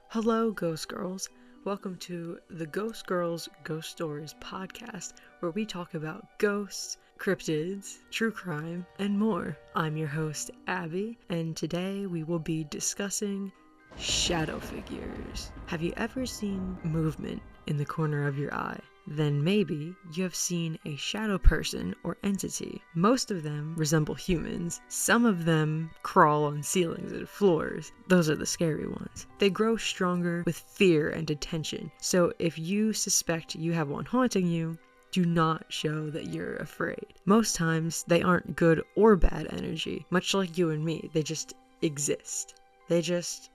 Hello, Ghost Girls. Welcome to the Ghost Girls Ghost Stories podcast, where we talk about ghosts, cryptids, true crime, and more. I'm your host, Abby, and today we will be discussing shadow figures. Have you ever seen movement in the corner of your eye? Then maybe you have seen a shadow person or entity. Most of them resemble humans. Some of them crawl on ceilings and floors. Those are the scary ones. They grow stronger with fear and attention. So if you suspect you have one haunting you, do not show that you're afraid. Most times they aren't good or bad energy. Much like you and me, they just exist. They just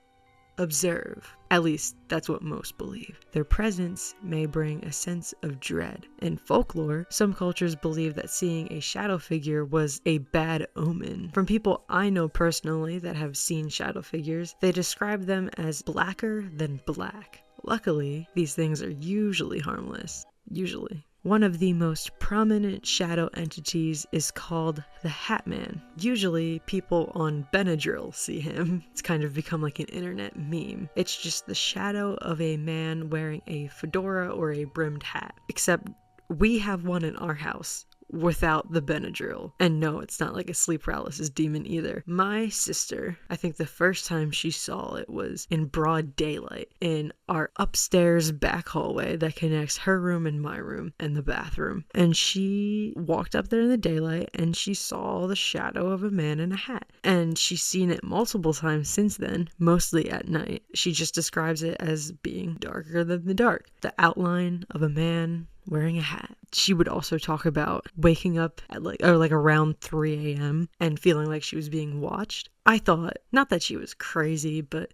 observe. At least that's what most believe. Their presence may bring a sense of dread. In folklore, some cultures believe that seeing a shadow figure was a bad omen. From people I know personally that have seen shadow figures, they describe them as blacker than black. Luckily, these things are usually harmless. Usually. One of the most prominent shadow entities is called the Hat Man. Usually, people on Benadryl see him. It's kind of become like an internet meme. It's just the shadow of a man wearing a fedora or a brimmed hat. Except we have one in our house without the Benadryl. And no, it's not like a sleep paralysis demon either. My sister, I think the first time she saw it was in broad daylight in our upstairs back hallway that connects her room and my room and the bathroom. And she walked up there in the daylight and she saw the shadow of a man in a hat. And she's seen it multiple times since then, mostly at night. She just describes it as being darker than the dark. The outline of a man wearing a hat. She would also talk about waking up at around 3 a.m. and feeling like she was being watched. I thought, not that she was crazy, but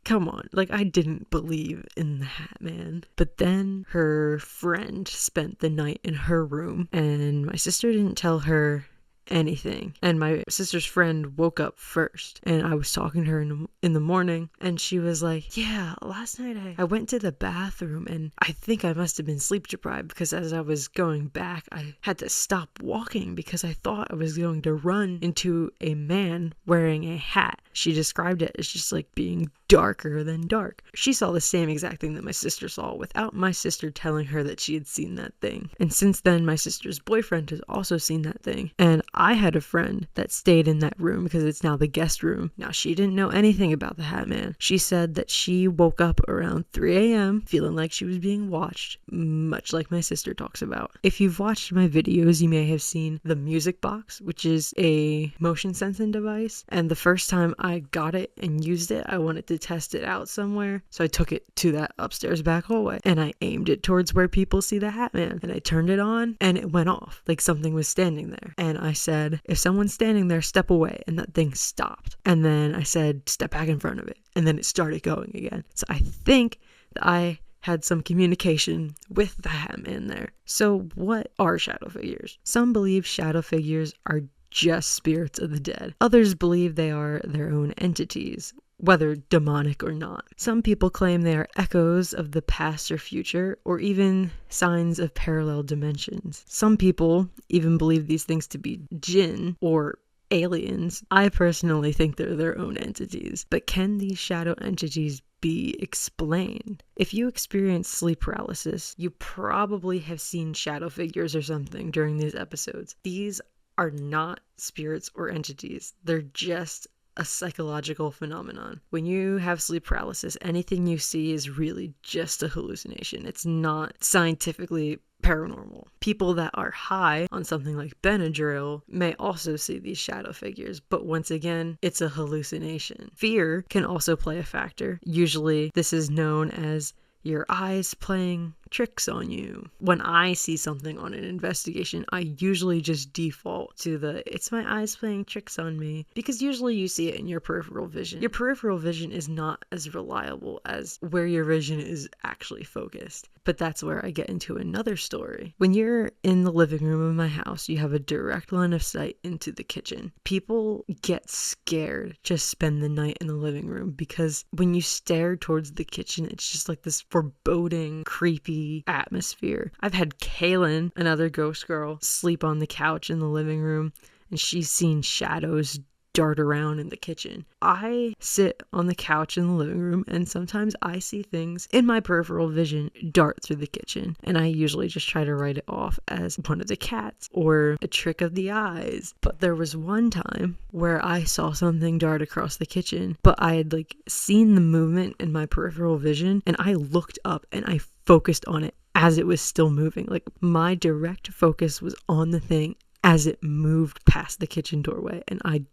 come on, I didn't believe in the Hat Man. But then her friend spent the night in her room and my sister didn't tell her anything. And my sister's friend woke up first and I was talking to her in the morning and she was like, yeah, last night I went to the bathroom and I think I must have been sleep deprived because as I was going back I had to stop walking because I thought I was going to run into a man wearing a hat. She described it as just being darker than dark. She saw the same exact thing that my sister saw without my sister telling her that she had seen that thing. And since then, my sister's boyfriend has also seen that thing. And I had a friend that stayed in that room because it's now the guest room. Now, she didn't know anything about the Hat Man. She said that she woke up around 3 a.m. feeling like she was being watched, much like my sister talks about. If you've watched my videos, you may have seen the music box, which is a motion sensing device. And the first time I got it and used it, I wanted to test it out somewhere. So I took it to that upstairs back hallway and I aimed it towards where people see the Hat Man and I turned it on and it went off like something was standing there. And I said, if someone's standing there, step away. And that thing stopped. And then I said, step back in front of it. And then it started going again. So I think that I had some communication with the Hat Man there. So what are shadow figures? Some believe shadow figures are just spirits of the dead. Others believe they are their own entities, whether demonic or not. Some people claim they are echoes of the past or future, or even signs of parallel dimensions. Some people even believe these things to be jinn or aliens. I personally think they're their own entities. But can these shadow entities be explained? If you experience sleep paralysis, you probably have seen shadow figures or something during these episodes. These are not spirits or entities. They're just a psychological phenomenon. When you have sleep paralysis, anything you see is really just a hallucination. It's not scientifically paranormal. People that are high on something like Benadryl may also see these shadow figures, but once again, it's a hallucination. Fear can also play a factor. Usually, this is known as your eyes playing tricks on you. When I see something on an investigation, I usually just default to it's my eyes playing tricks on me, because usually you see it in your peripheral vision. Your peripheral vision is not as reliable as where your vision is actually focused. But that's where I get into another story. When you're in the living room of my house, you have a direct line of sight into the kitchen. People get scared to spend the night in the living room because when you stare towards the kitchen, it's just like this foreboding, creepy spooky atmosphere. I've had Kaylin, another ghost girl, sleep on the couch in the living room, and she's seen shadows dart around in the kitchen. I sit on the couch in the living room, and sometimes I see things in my peripheral vision dart through the kitchen, and I usually just try to write it off as one of the cats or a trick of the eyes. But there was one time where I saw something dart across the kitchen, but I had seen the movement in my peripheral vision, and I looked up and I focused on it as it was still moving. My direct focus was on the thing as it moved past the kitchen doorway, and I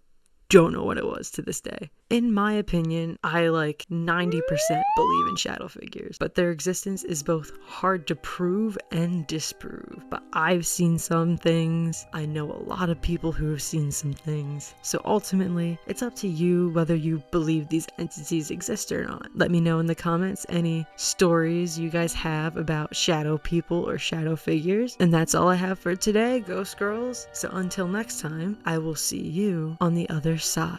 don't know what it was to this day. In my opinion, I 90% believe in shadow figures, but their existence is both hard to prove and disprove. But I've seen some things. I know a lot of people who have seen some things. So ultimately, it's up to you whether you believe these entities exist or not. Let me know in the comments any stories you guys have about shadow people or shadow figures. And that's all I have for today, Ghost Girls. So until next time, I will see you on the other side.